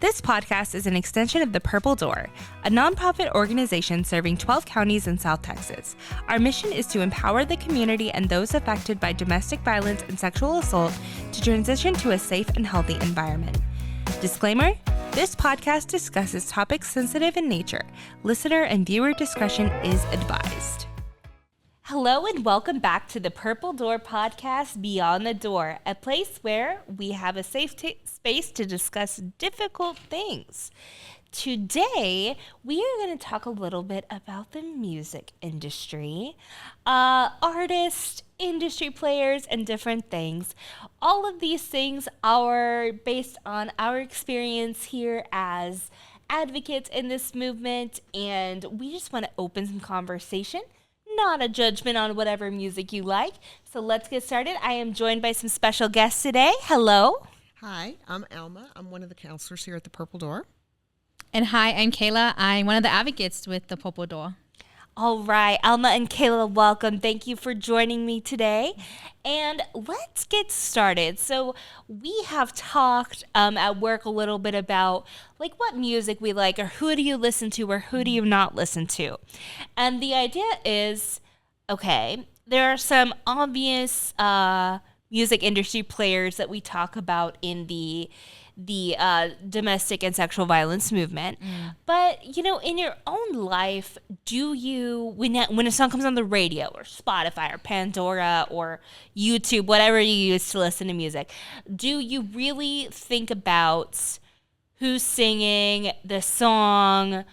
This podcast is an extension of the Purple Door, a nonprofit organization serving 12 counties in South Texas. Our mission is to empower the community and those affected by domestic violence and sexual assault to transition to a safe and healthy environment. Disclaimer: this podcast discusses topics sensitive in nature. Listener and viewer discretion is advised. Hello and welcome back to the Purple Door podcast, Beyond the Door, a place where we have a safe space to discuss difficult things. Today, we are going to talk a little bit about the music industry, artists, industry players, and different things. All of these things are based on our experience here as advocates in this movement, and we just want to open some conversation. Not a judgment on whatever music you like. So let's get started. I am joined by some special guests today. Hello. Hi, I'm Alma. I'm one of the counselors here at the Purple Door. And hi, I'm Kayla. I'm one of the advocates with the Purple Door. All right, Alma and Kayla, welcome. Thank you for joining me today. And let's get started. So we have talked at work a little bit about like what music we like, or who do you listen to, or who do you not listen to. And the idea is, okay, there are some obvious music industry players that we talk about in the domestic and sexual violence movement. But, you know, in your own life, do you, when a song comes on the radio or Spotify or Pandora or YouTube, whatever you use to listen to music, do you really think about who's singing the song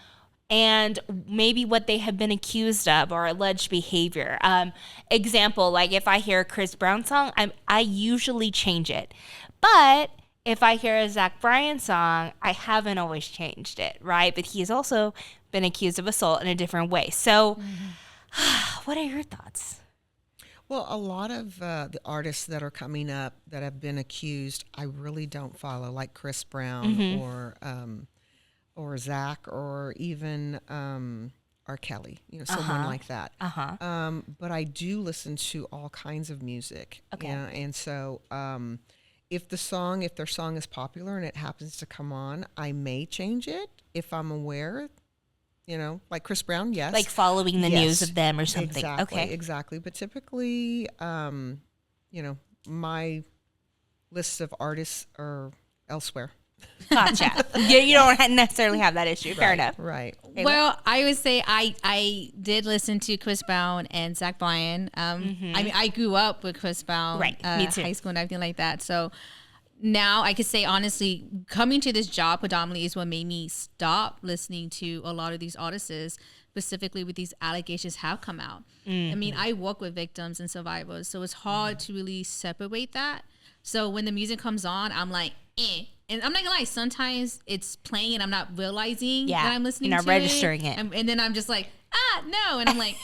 and maybe what they have been accused of or alleged behavior? Example, like if I hear a Chris Brown song, I usually change it. But if I hear a Zach Bryan song, I haven't always changed it, right? But he has also been accused of assault in a different way. So what are your thoughts? Well, a lot of the artists that are coming up that have been accused, I really don't follow, like Chris Brown or Zach, or even R. Kelly, you know, someone like that. But I do listen to all kinds of music. Okay. You know, and so if their song is popular and it happens to come on, I may change it if I'm aware, you know, like Chris Brown, yes. Like following the news of them or something. Exactly, okay. Exactly. But typically, you know, my lists of artists are elsewhere. Gotcha. You don't necessarily have that issue. Fair enough. Right. Kayla? Well, I would say I did listen to Chris Brown and Zach Bryan. I mean, I grew up with Chris Brown, Right, me too. high school and everything like that. So now I could say honestly, coming to this job predominantly is what made me stop listening to a lot of these artists, specifically with these allegations have come out. I mean, I work with victims and survivors, so it's hard to really separate that. So when the music comes on, I'm like, eh. And I'm not gonna lie, sometimes it's playing and I'm not realizing that I'm listening to it. You're not registering it. And then I'm just like, no. And I'm like,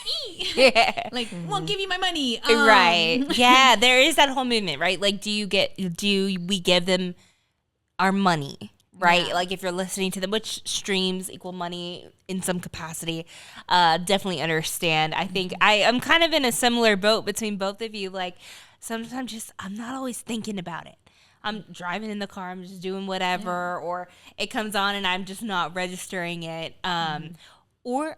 Yeah. like, won't give you my money. Right. Yeah, there is that whole movement, right? Like, do we give them our money, right? Yeah. Like, if you're listening to them, which streams equal money in some capacity, definitely understand. I think I'm kind of in a similar boat between both of you. Like, sometimes I'm not always thinking about it. I'm driving in the car, I'm just doing whatever, or it comes on and I'm just not registering it. Or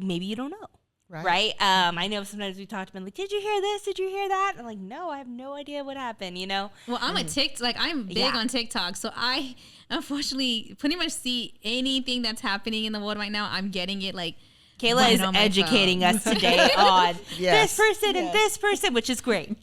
maybe you don't know. Right? I know sometimes we talk to them like, did you hear this? Did you hear that? I'm like, no, I have no idea what happened, you know? Well, I'm a TikTok, like I'm big on TikTok. So I unfortunately pretty much see anything that's happening in the world right now. I'm getting it like, Kayla is educating us today on this person and this person, which is great.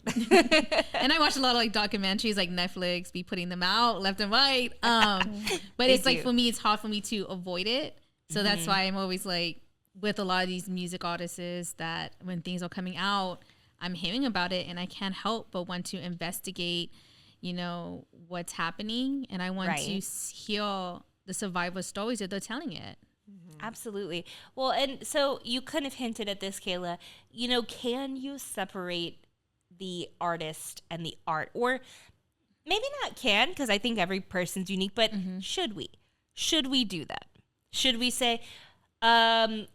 And I watch a lot of like documentaries, like Netflix be putting them out left and right. But it's like, for me, it's hard for me to avoid it. So that's why I'm always like with a lot of these music artists that when things are coming out, I'm hearing about it and I can't help but want to investigate, you know, what's happening. And I want to hear the survivor stories that they're telling it. Absolutely. Well, and so you kind of hinted at this, Kayla. You know, can you separate the artist and the art? Or maybe not can, because I think every person's unique, but should we? Should we do that? Should we say, let's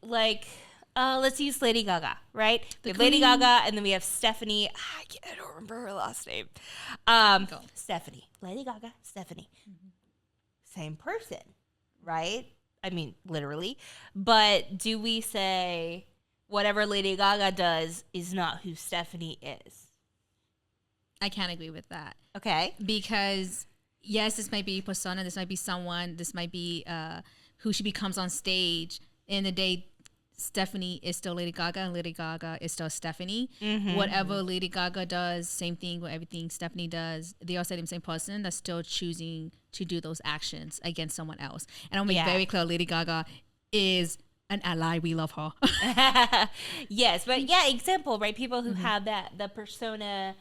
use Lady Gaga, right? We have Lady Gaga, and then we have Stephanie. I don't remember her last name. Stephanie. Lady Gaga, Stephanie. same person, right? I mean, literally. But do we say whatever Lady Gaga does is not who Stephanie is? I can't agree with that. Okay. Because yes, this might be persona, this might be someone, this might be who she becomes on stage. In the day, Stephanie is still Lady Gaga and Lady Gaga is still Stephanie. Whatever Lady Gaga does, same thing with everything Stephanie does. They are the same person that's still choosing to do those actions against someone else. And I'll make very clear, Lady Gaga is an ally. We love her. Yes, but yeah, example, right? People who have the persona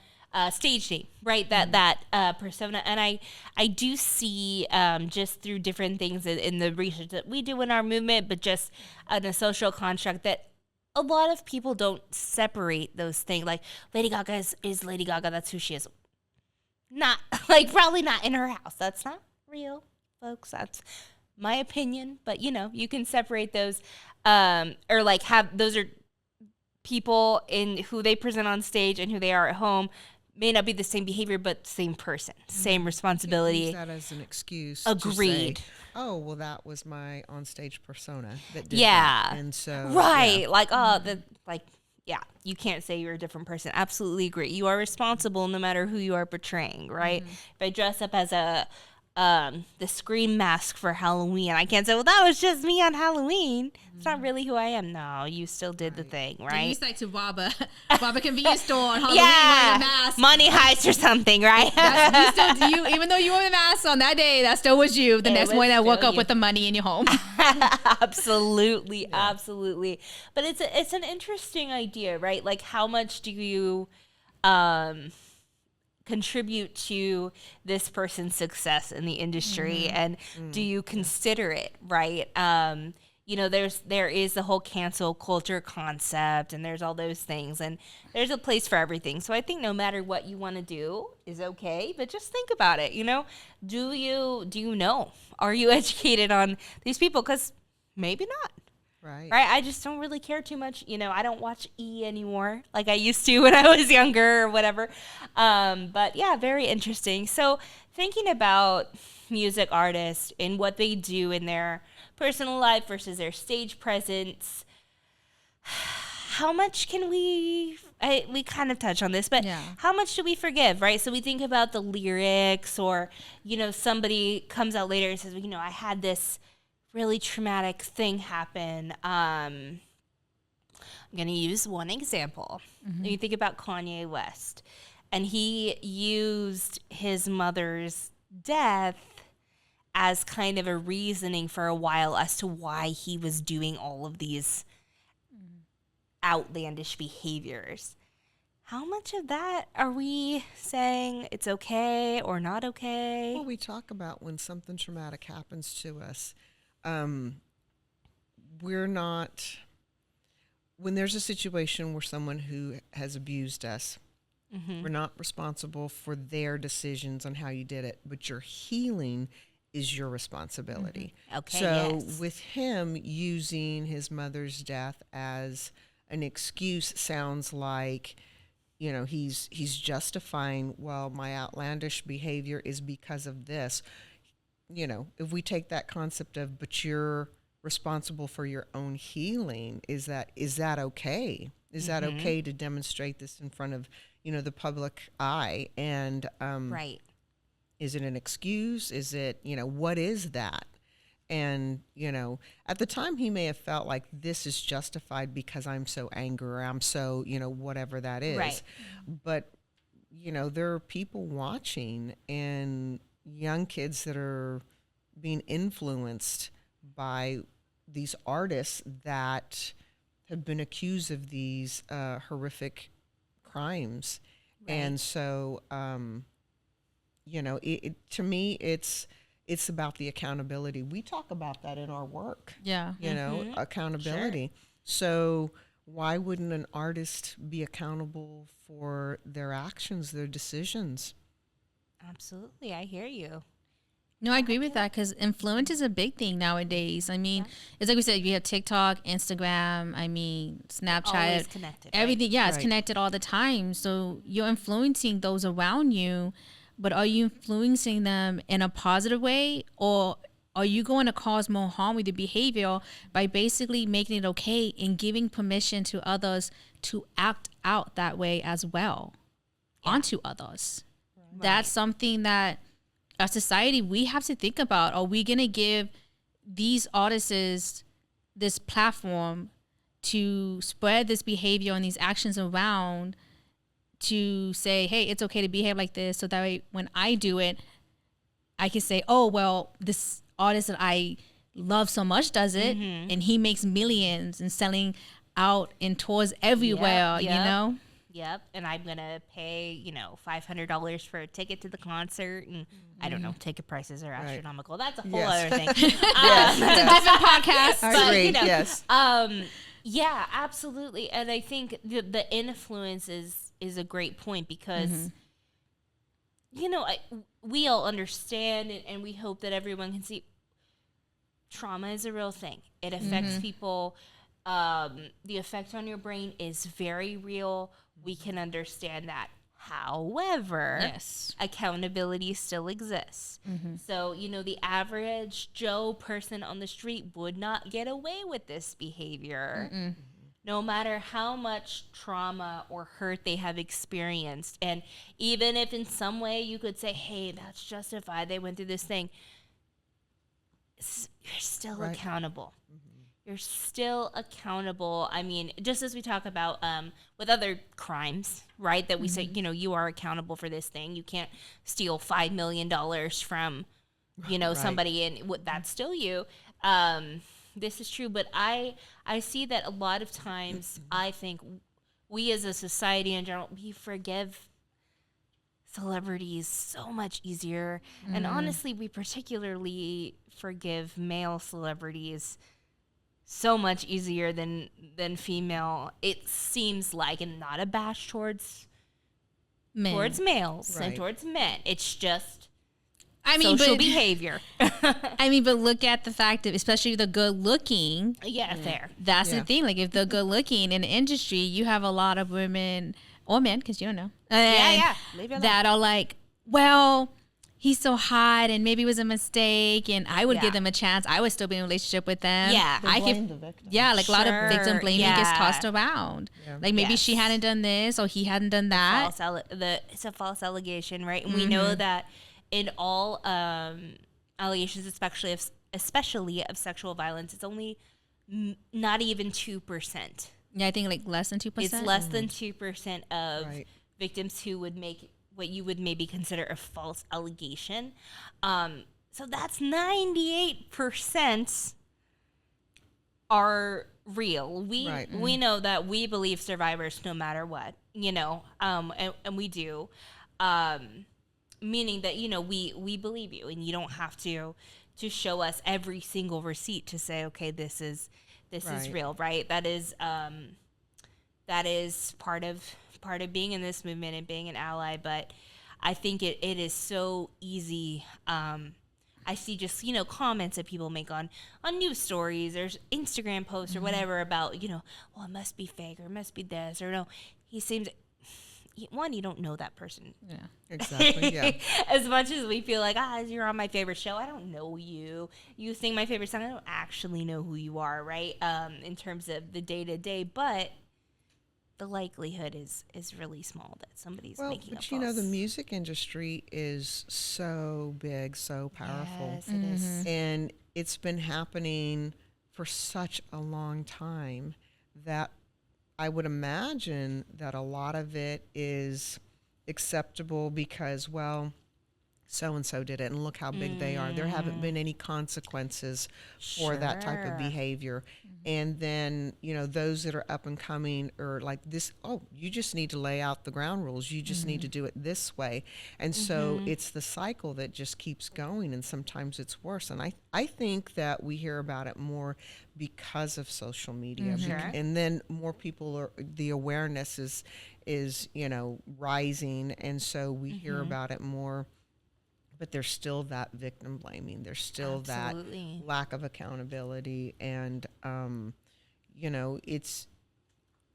stage name, right? That persona, and I do see just through different things in the research that we do in our movement, but just in a social construct that a lot of people don't separate those things. Like Lady Gaga is Lady Gaga. That's who she is. Not like probably not in her house. That's not real, folks. That's my opinion. But you can separate those, or like have those are people in who they present on stage and who they are at home. May not be the same behavior, but same person, same responsibility. Use that as an excuse. Agreed. To say, oh, well, that was my onstage persona that did Yeah. that. And so, right. yeah. Like, yeah, you can't say you're a different person. Absolutely agree. You are responsible no matter who you are portraying, right? If I dress up as the Scream mask for Halloween, I can't say, well, that was just me on Halloween. It's not really who I am. No, you still did the thing, right? You used like to rob a convenience store on Halloween wearing a mask. Money heist or something, right? You still do, even though you wore the mask on that day, that still was you. The next morning I woke up with the money in your home. Absolutely. But it's an interesting idea, right? Like, how much do you contribute to this person's success in the industry, and do you consider it, right? There is the whole cancel culture concept, and there's all those things, and there's a place for everything. So I think no matter what you want to do is okay, but just think about it. Do you know? Are you educated on these people? Because maybe not. Right. I just don't really care too much. I don't watch E anymore like I used to when I was younger or whatever. But yeah, very interesting. So thinking about music artists and what they do in their personal life versus their stage presence, how much can we kind of touch on this, but how much do we forgive, right? So we think about the lyrics, or, somebody comes out later and says, well, I had this really traumatic thing happen. I'm going to use one example. You think about Kanye West, and he used his mother's death as kind of a reasoning for a while as to why he was doing all of these outlandish behaviors. How much of that are we saying it's okay or not okay? Well, we talk about when something traumatic happens to us. We're not, when there's a situation where someone who has abused us, we're not responsible for their decisions on how you did it, but your healing is your responsibility. Okay. So with him using his mother's death as an excuse sounds like, he's justifying, well, my outlandish behavior is because of this. If we take that concept of, but you're responsible for your own healing, is that okay? Is that okay to demonstrate this in front of, the public eye? And right. Is it an excuse? Is it, what is that? And, at the time he may have felt like this is justified because I'm so angry, or I'm so, whatever that is. Right. But, there are people watching, and young kids that are being influenced by these artists that have been accused of these horrific crimes. Right. And so, to me, it's about the accountability. We talk about that in our work. Yeah. Accountability. Sure. So why wouldn't an artist be accountable for their actions, their decisions? Absolutely. I hear you. No, I agree with that, because influence is a big thing nowadays. I mean, it's like we said, you have TikTok, Instagram, Snapchat. Always connected. Everything, right? It's connected all the time. So you're influencing those around you, but are you influencing them in a positive way, or are you going to cause more harm with your behavior by basically making it okay and giving permission to others to act out that way as well onto others? Right. That's something that as society we have to think about. Are we going to give these artists this platform to spread this behavior and these actions around, to say, hey, it's okay to behave like this, so that way when I do it, I can say, oh, well, this artist that I love so much does it, and he makes millions and selling out in tours everywhere, you know? Yep, and I'm gonna pay, $500 for a ticket to the concert, and I don't know, ticket prices are astronomical. That's a whole other thing. It's a different podcast. I agree. Yes. Yeah, absolutely, and I think the influence is a great point because, we all understand and we hope that everyone can see trauma is a real thing. It affects people. The effect on your brain is very real. We can understand that. However, accountability still exists. So, the average Joe person on the street would not get away with this behavior, no matter how much trauma or hurt they have experienced. And even if in some way you could say, hey, that's justified, they went through this thing, you're still accountable. You're still accountable. I mean, just as we talk about with other crimes, right? That we say, you are accountable for this thing. You can't steal $5 million from, somebody, and that's still you. This is true, but I see that a lot of times I think we as a society in general, we forgive celebrities so much easier. And honestly, we particularly forgive male celebrities so much easier than female. It seems like, and not a bash towards males and towards men. It's just social behavior. But look at the fact that, especially the good looking. Fair. That's the thing. Like, if they're good looking in the industry, you have a lot of women or men, because you don't know. That are like, well, he's so hot, and maybe it was a mistake, and I would give them a chance. I would still be in a relationship with them. They blame the victim. A lot of victim blaming gets tossed around. Like, maybe she hadn't done this or he hadn't done that. It's a false allegation, right? And we know that in all allegations, especially of sexual violence, it's only not even 2%. Yeah, I think like less than 2%. It's less than 2% of victims who would make what you would maybe consider a false allegation. So that's 98% are real. We know that we believe survivors no matter what, and we do. Meaning that, we believe you, and you don't have to show us every single receipt to say, okay, this is real, right? That is part of being in this movement and being an ally. But I think it is so easy. I see just, comments that people make on news stories or Instagram posts or whatever about, well, it must be fake or it must be this, or no, he seems, one, you don't know that person. Yeah, exactly. Yeah. As much as we feel like, you're on my favorite show, I don't know you. You sing my favorite song, I don't actually know who you are, right? In terms of the day-to-day, but the likelihood is really small that somebody's making a false. The music industry is so big, so powerful. Yes, it is. And it's been happening for such a long time that I would imagine that a lot of it is acceptable because, well, so-and-so did it, and look how big they are. There haven't been any consequences for that type of behavior. And then, those that are up and coming are like this, you just need to lay out the ground rules. You just need to do it this way. And so it's the cycle that just keeps going, and sometimes it's worse. And I think that we hear about it more because of social media. And then more people the awareness is rising, and so we hear about it more. But there's still that victim blaming. There's still that lack of accountability. And, it's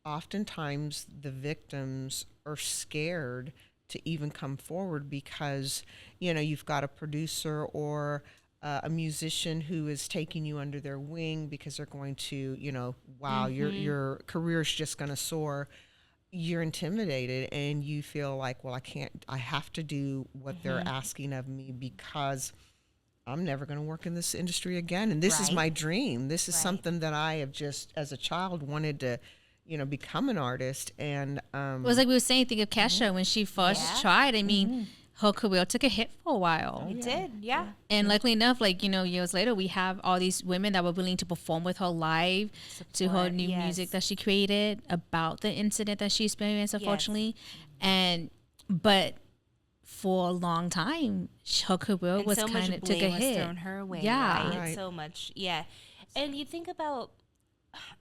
oftentimes the victims are scared to even come forward because, you've got a producer or a musician who is taking you under their wing because they're going to, wow, your career is just going to soar. You're intimidated and you feel like, well, I have to do what they're asking of me because I'm never going to work in this industry again. And this is my dream. This is something that I have just, as a child, wanted to, become an artist. And it was like we were saying, think of Kesha when she first tried. I mean, her career took a hit for a while. It did, yeah. And luckily enough, years later, we have all these women that were willing to perform with her live to her new music that she created about the incident that she experienced, unfortunately. But for a long time, her career was kind of took a hit. Thrown her away, yeah, right? So much, yeah. And you think about,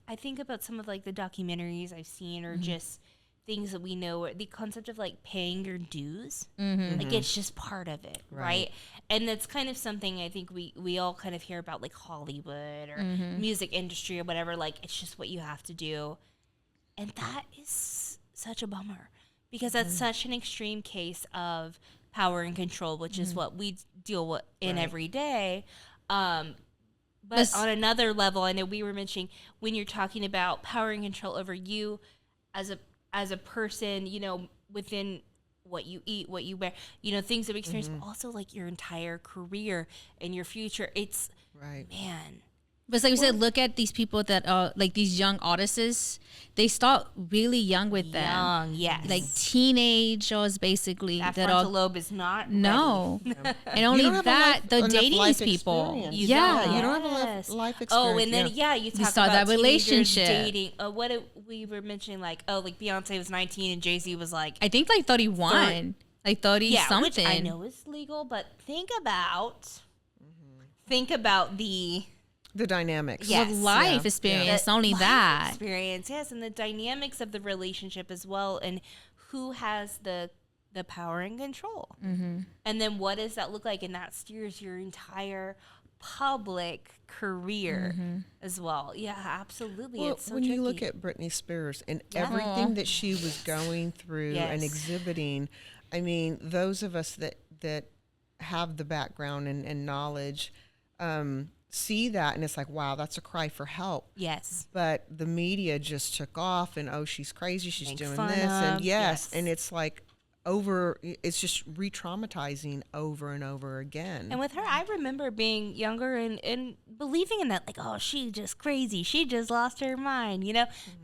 I think about some of the documentaries I've seen, or just things that we know, the concept of paying your dues, it's just part of it, right? And that's kind of something I think we all kind of hear about, Hollywood or music industry or whatever. It's just what you have to do, and that is such a bummer because that's such an extreme case of power and control, which is what we deal with in every day. But on another level, I know we were mentioning when you're talking about power and control over you as a person, within what you eat, what you wear, things that we experience, but also your entire career and your future. It's man. But it's like we said, look at these people that are these young artists. They start really young with them. Young, yes. Teenagers, basically. That frontal lobe is not no. And only that, they're dating these people. You don't have enough life experience. Oh, and then you talk start about that relationship dating. What we were mentioning, Beyonce was 19 and Jay-Z was I think 31, 30 something. Which I know is legal, but think about the dynamics. Yes. With life experience, only that. Experience, yes, and the dynamics of the relationship as well, and who has the power and control. And then what does that look like? And that steers your entire public career as well. Yeah, absolutely. Well, it's so when tricky. you look at Britney Spears and everything that she was going through and exhibiting, I mean, those of us that have the background and knowledge, see that and it's like, wow, that's a cry for help. Yes. But the media just took off and, oh, she's crazy, she's doing fun this. of, And and it's it's just re-traumatizing over and over again. And with her, I remember being younger and believing in that, oh, she's just crazy. She just lost her mind,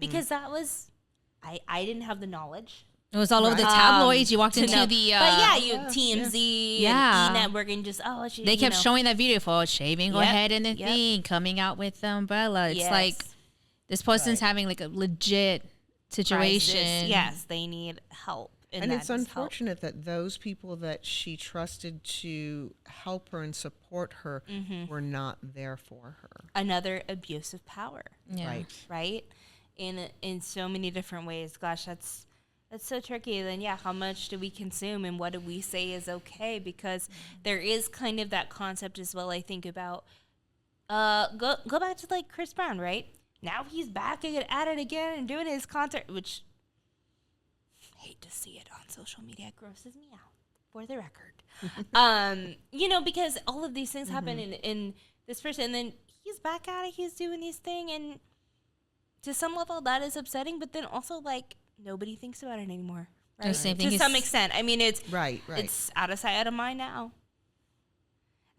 because that was, I didn't have the knowledge. It was all over the tabloids. You walked into the... but TMZ and E-Network and just, they kept showing that video for shaving her head and the thing, coming out with the umbrella. It's like, this person's having a legit situation. Crisis. Yes, they need help. And it's unfortunate that those people that she trusted to help her and support her were not there for her. Another abuse of power. Yeah. Right? In so many different ways. Gosh, that's so tricky. Then, how much do we consume and what do we say is okay? Because there is kind of that concept as well, I think, about, go back to Chris Brown, right? Now he's back at it again and doing his concert, which, hate to see it on social media, it grosses me out, for the record. Because all of these things happen in this person, and then he's back at it, he's doing his thing, and to some level that is upsetting, but then also, nobody thinks about it anymore. Right? To some extent. I mean, it's it's out of sight, out of mind now.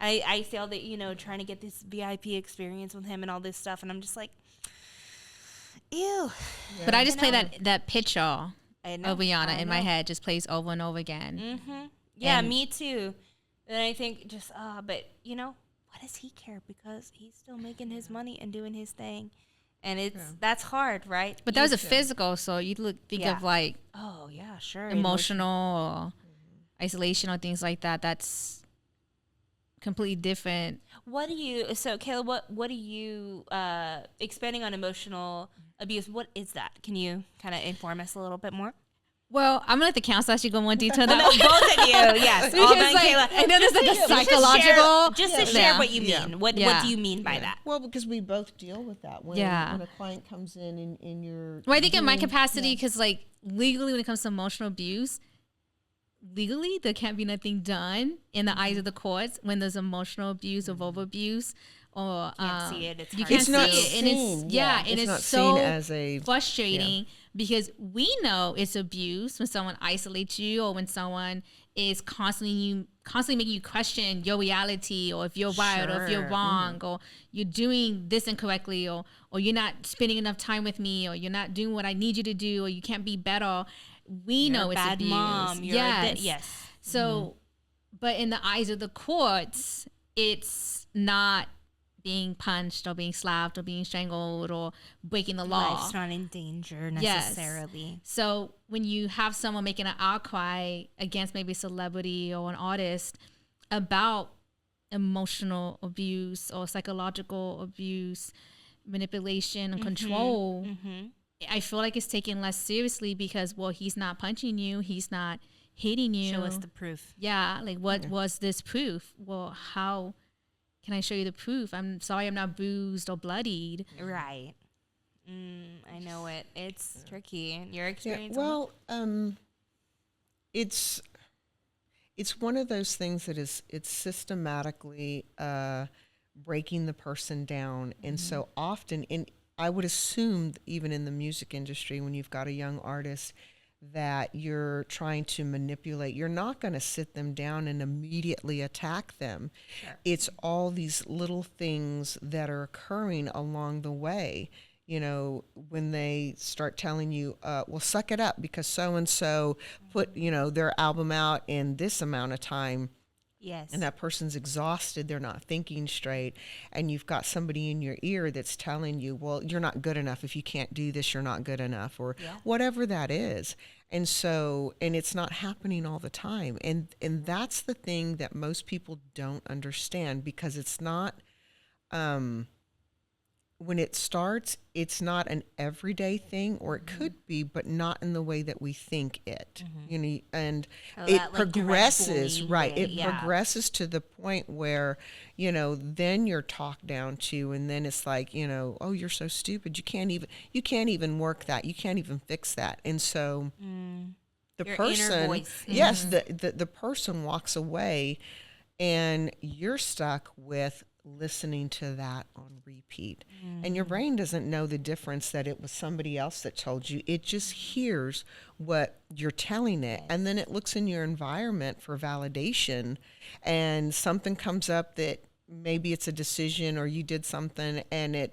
I see all the, trying to get this VIP experience with him and all this stuff, and I'm just like, ew. Yeah. But I just play that picture of Rihanna in my head, just plays over and over again. Yeah, me too. And I think just, but, what does he care? Because he's still making his money and doing his thing. And that's hard, right? But that was a physical, so you think of oh yeah, sure, emotional or isolation or things like that. That's completely different. Kayla, what do you expanding on emotional abuse? What is that? Can you kind of inform us a little bit more? Well, I'm gonna let the counselor actually go more detail. Both of you, yes. Kayla. I know there's a psychological. Just to share what you mean. Yeah. What do you mean by that? Well, because we both deal with that when a client comes in your. Well, I think in my capacity, because legally, when it comes to emotional abuse, legally there can't be nothing done in the eyes of the courts when there's emotional abuse or verbal abuse, or Can't see it. It's you hard can't It's see not it, and seen, it's yeah. and It's it's not so seen as a frustrating because we know it's abuse when someone isolates you, or when someone is constantly making you question your reality, or if you're right or if you're Sure. wrong, or you're doing this incorrectly, or you're not spending enough time with me, or you're not doing what I need you to do, or you can't be better. We You're know a it's bad abuse. mom. You're yes. yes. So, but in the eyes of the courts, it's not being punched or being slapped or being strangled or breaking the law. Life's not in danger Yes. necessarily. So when you have someone making an outcry against maybe a celebrity or an artist about emotional abuse or psychological abuse, manipulation and control, I feel like it's taken less seriously because, well, he's not punching you, he's not hitting you. Show us the proof. Yeah, like what was this proof? Well, how can I show you the proof? I'm sorry, I'm not bruised or bloodied. Right. I know it. It's tricky. Your Yeah, experience? well, it's one of those things that it's systematically breaking the person down, and so often, I would assume even in the music industry, when you've got a young artist that you're trying to manipulate, you're not going to sit them down and immediately attack them. Sure. It's all these little things that are occurring along the way. You know, when they start telling you, well, suck it up because so-and-so put, their album out in this amount of time, Yes. and that person's exhausted, they're not thinking straight, and you've got somebody in your ear that's telling you, well, you're not good enough. If you can't do this, you're not good enough, or whatever that is. And so, and it's not happening all the time. And that's the thing that most people don't understand, because it's not, when it starts, it's not an everyday thing, or it could be, but not in the way that we think it. And it that, like, direct progresses, bullying right? way, It yeah. progresses to the point where, then you're talked down to, and then it's like, oh, you're so stupid. You can't even work that. You can't even fix that. And so the Your inner person, voice. yes, the person walks away, and you're stuck with listening to that on repeat. And your brain doesn't know the difference that it was somebody else that told you. It just hears what you're telling it. And then it looks in your environment for validation, and something comes up that maybe it's a decision or you did something, and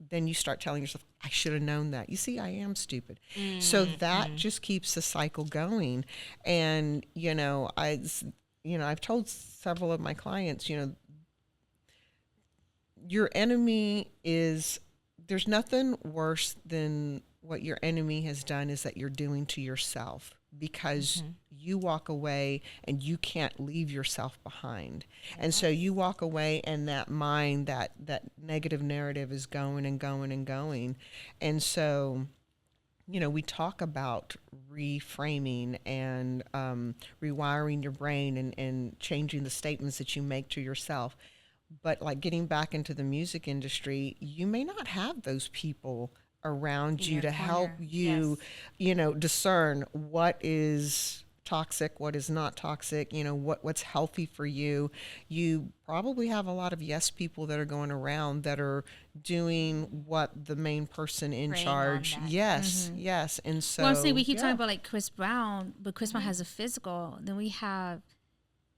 then you start telling yourself, I should have known that. You see, I am stupid. So that just keeps the cycle going. And, I've told several of my clients, your enemy there's nothing worse than what your enemy has done is that you're doing to yourself, because you walk away and you can't leave yourself behind. And so you walk away, and that mind, that negative narrative is going and going and going. And so, we talk about reframing and rewiring your brain and changing the statements that you make to yourself. But like getting back into the music industry, you may not have those people around you to help you, discern what is toxic, what is not toxic, what's healthy for you. You probably have a lot of yes people that are going around that are doing what the main person in Preying charge. on that. Yes. And so, Well, I'm saying we keep talking about like Chris Brown, but Chris Brown has a physical. Then we have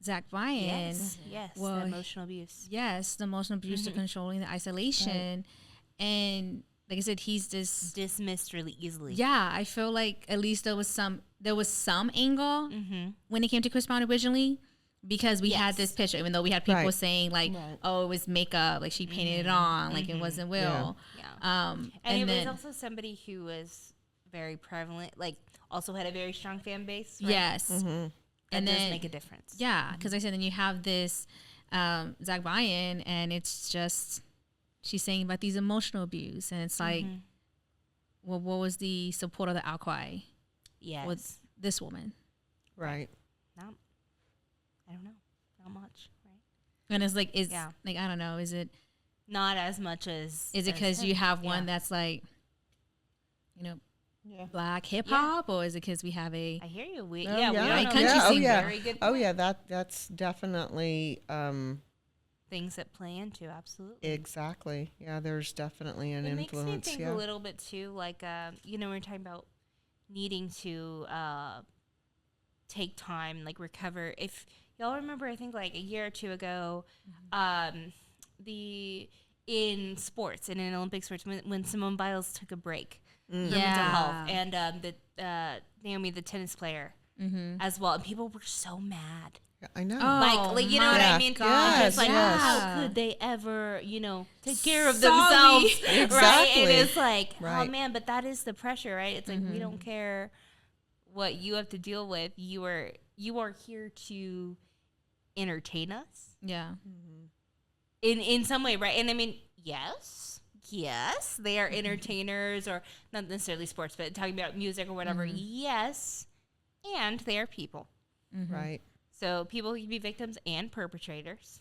Zach Bryan. Yes. Well, the emotional abuse. Yes, the emotional abuse, the controlling, the isolation. And like I said, he's this Dismissed really easily. Yeah, I feel like at least there was some angle when it came to Chris Brown originally, because we had this picture, even though we had people saying like, oh, it was makeup, like she painted it on, like it wasn't Will. Yeah. And it then, was also somebody who was very prevalent, like also had a very strong fan base. Right? yes. That And does then make a difference. Yeah, because I said then you have this Zach Bryan, and it's just she's saying about these emotional abuse, and it's like, well, what was the support of the outcry Yes. with this woman? right. Not, I don't know. Not much, right? And it's like, Yeah. like I don't know, is it Not as much as. because as you him. have one Yeah. that's like, Black hip hop, or is it because we have a I hear you. We Oh, yeah, we Like don't country know. singer. Very good. Oh point. yeah, that's definitely Things that play into absolutely. exactly. Yeah, there's definitely an It makes me influence. think Yeah. a little bit too, like we're talking about needing to take time, like recover. If y'all remember, I think like a year or two ago, the in sports and in Olympic sports when Simone Biles took a break for mental health, and the Naomi, the tennis player, as well, and people were so mad. Yeah, I know. Like you know what I mean? Yes, Just like yes. how could they ever, take care of Sorry. themselves, right? Exactly. And it's like, oh Right. man, but that is the pressure, right? It's like we don't care what you have to deal with. You are here to entertain us yeah. in some way, right? And I mean, yes, they are entertainers, or not necessarily sports, but talking about music or whatever. Yes, and they are people. Right. So people can be victims and perpetrators.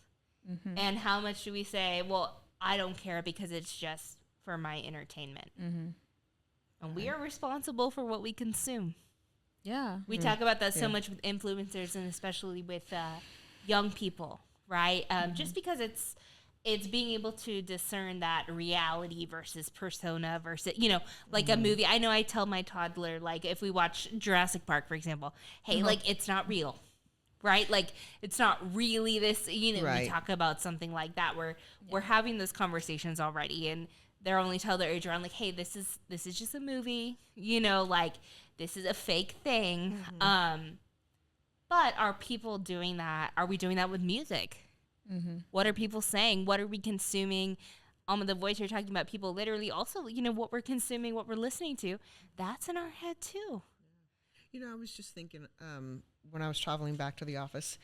And how much do we say, well, I don't care because it's just for my entertainment? And we are responsible for what we consume. Yeah. We talk about that so much with influencers, and especially with young people, right? Just because it's being able to discern that reality versus persona versus, like a movie. I know I tell my toddler, like if we watch Jurassic Park, for example, hey, like it's not real. Right? Like it's not really this, we Right. talk about something like that where we're having those conversations already, and they're only tell their age around like, hey, this is just a movie, like this is a fake thing. But are people doing that? Are we doing that with music? What are people saying? What are we consuming? The voice you're talking about, people literally also, what we're consuming, what we're listening to, that's in our head too. I was just thinking when I was traveling back to the office,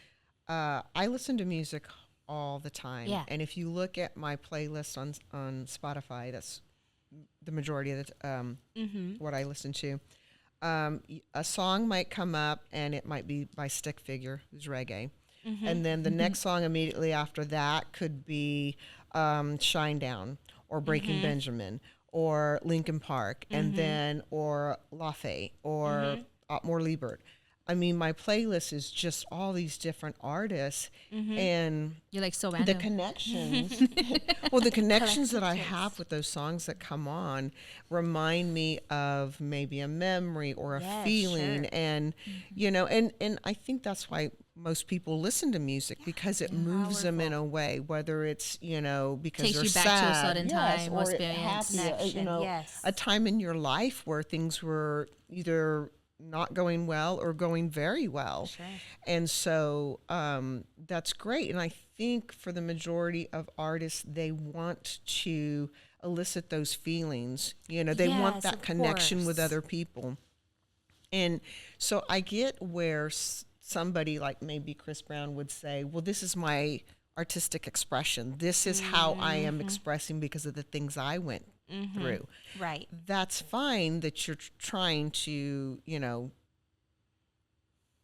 I listen to music all the time. Yeah. And if you look at my playlist on Spotify, that's the majority of what I listen to. A song might come up, and it might be by Stick Figure, who's reggae. And then the next song immediately after that could be Shinedown or Breaking Benjamin or Linkin Park, and then or Lafayette or Otmore Liebert. I mean, my playlist is just all these different artists, and You're like so the random. connections. Well, the connections that I have with those songs that come on remind me of maybe a memory or a Yes, feeling, sure. and and I think that's why most people listen to music, because it moves them in a way, whether it's because Takes they're you back to a sad, certain time or or experience. happy, Connection, yes. a time in your life where things were either not going well or going very well. Sure. And so that's great. And I think for the majority of artists, they want to elicit those feelings. They want Yes, that of connection with course. other people. And so I get where somebody like maybe Chris Brown would say, well, this is my artistic expression. This is how I am expressing because of the things I went through. Right. That's fine that you're trying to,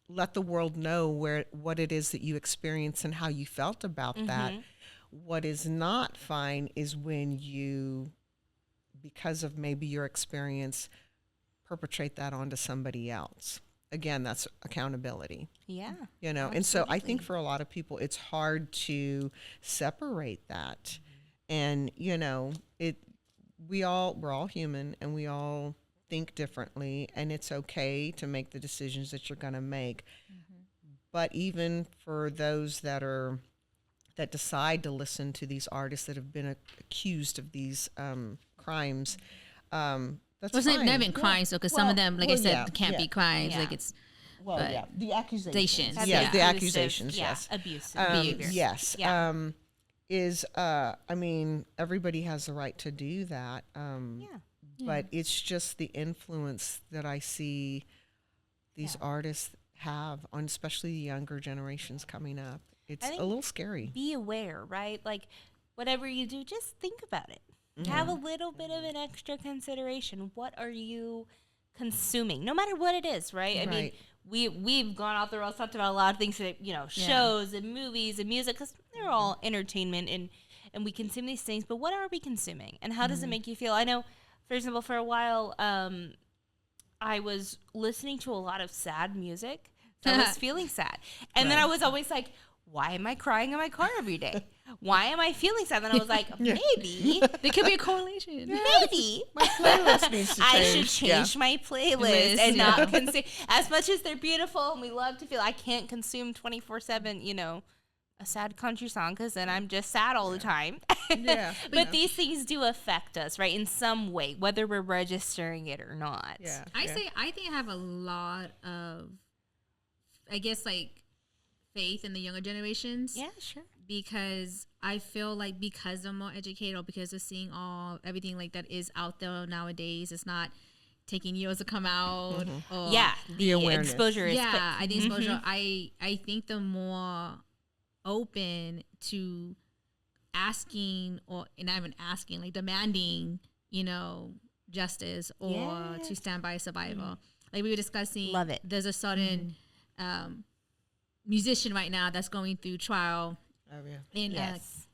let the world know what it is that you experience and how you felt about that. What is not fine is when you, because of maybe your experience, perpetrate that onto somebody else. Again, that's accountability. Yeah. And so I think for a lot of people, it's hard to separate that. And, we're all human, and we all think differently, and it's okay to make the decisions that you're going to make. But even for those that decide to listen to these artists that have been accused of these crimes, that's Well, it's fine. never been crimes, because some of them, like I said, can't be crimes. Yeah. Like it's Well, but yeah, the accusations. Accusations, Yeah, yeah. the Abusive, accusations. yeah, Yes. abusive Um, behavior. Yes. Yeah. I mean, everybody has the right to do that. But it's just the influence that I see these artists have on, especially the younger generations coming up. It's think a little scary. Be aware, right? Like, whatever you do, just think about it. Have a little bit of an extra consideration. What are you consuming? No matter what it is, right? I mean, Right. we've gone off the rails, talked about a lot of things that, shows and movies and music, because they're all entertainment, and we consume these things. But what are we consuming, and how does it make you feel? I know, for example, for a while, I was listening to a lot of sad music. So I was feeling sad. And then I was always like, why am I crying in my car every day? Why am I feeling sad? And I was like, maybe There could be a correlation. maybe My playlist needs to I change. should change my playlist and not consume. As much as they're beautiful and we love to feel, I can't consume 24/7, you know, a sad country song because then I'm just sad all the time. Yeah. But these things do affect us, right, in some way, whether we're registering it or not. Yeah. I think I have a lot of, I guess, like, faith in the younger generations. Yeah, sure. Because I feel like because I'm more educated or because of seeing everything like that is out there nowadays, it's not taking years to come out. Or, Yeah, the awareness. exposure is quick. I think exposure. I think the more open to asking or not even asking, like demanding, you know, justice or to stand by a survivor. Like we were discussing, Love it. There's a certain musician right now that's going through trial Oh, yeah. in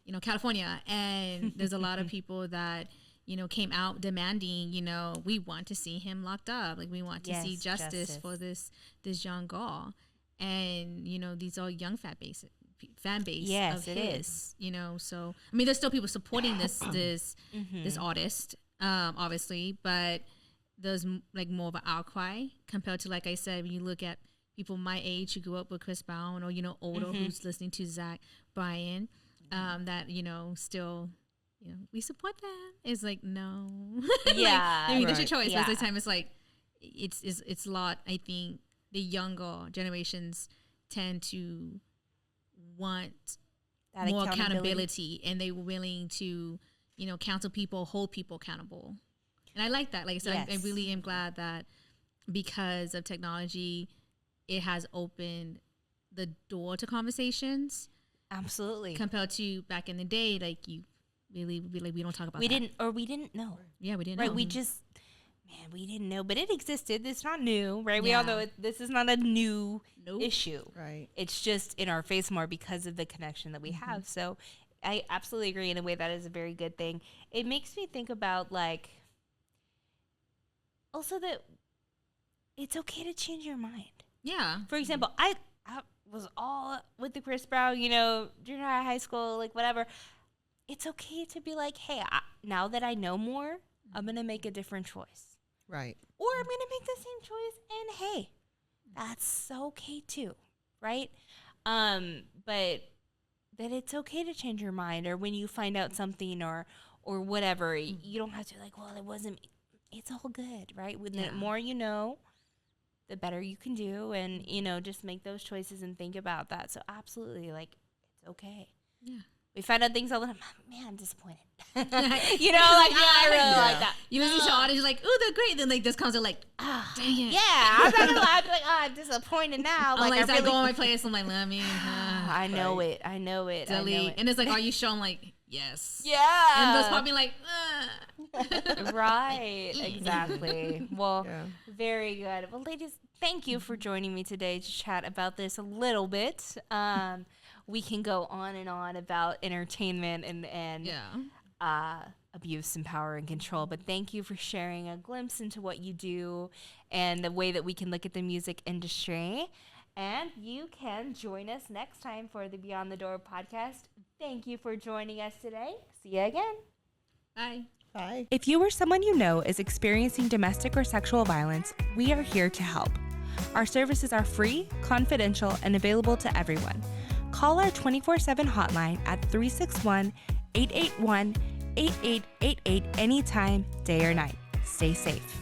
you know, California, and there's a lot of people that, you know, came out demanding, you know, we want to see him locked up, like we want to see justice for this young girl, and you know, these are young fan base of his, you know. So I mean, there's still people supporting this artist, obviously, but there's like more of an outcry compared to, like I said, when you look at people my age who grew up with Chris Brown, or, you know, older who's listening to Zach Bryan, that, you know, still, you know, we support that. It's like, no. Yeah. I mean, that's your choice. Yeah. But at the time, it's like, it's a lot. I think the younger generations tend to want That more accountability, and they were willing to, you know, counsel people, hold people accountable. And I like that. Like I said, I really am glad that because of technology, it has opened the door to conversations. Absolutely. Compared to back in the day, like, you really would be like, we don't talk about we that. didn't know. Yeah, we didn't right, know. we just, man, we didn't know, but it existed. It's not new, right? We all know this is not a new issue. Right. It's just in our face more because of the connection that we have. So I absolutely agree. In a way, that is a very good thing. It makes me think about, like, also that it's okay to change your mind. Yeah. For example, I was all with the Chris Brown, you know, junior high school, like whatever. It's okay to be like, hey, now that I know more, I'm going to make a different choice. Right. Or I'm going to make the same choice, and hey, that's okay too, right? But that it's okay to change your mind, or when you find out something or whatever, you don't have to be like, well, it wasn't, it's all good, right? With the more you know, the better you can do, and, you know, just make those choices and think about that. So absolutely, like, it's okay. Yeah. We find out things all the time. Man, I'm disappointed. You know, like, I really like that. You listen to artists, you're like, oh, they're great. Then, like, this comes out like, dang it. Yeah, I'm not gonna lie. I'd be like, I'm disappointed now. I'm like, I really go on my playlist. I'm like, let me. I know it. I know it. Delete. And it's like, are you sure? I'm like, yes. Yeah. And those probably like, right. Exactly. Well, very good. Well, ladies, thank you for joining me today to chat about this a little bit. We can go on and on about entertainment and abuse and power and control, but thank you for sharing a glimpse into what you do and the way that we can look at the music industry. And you can join us next time for the Beyond the Door podcast. Thank you for joining us today. See you again. Bye. Bye. If you or someone you know is experiencing domestic or sexual violence, we are here to help. Our services are free, confidential, and available to everyone. Call our 24/7 hotline at 361-881-8888 anytime, day or night. Stay safe.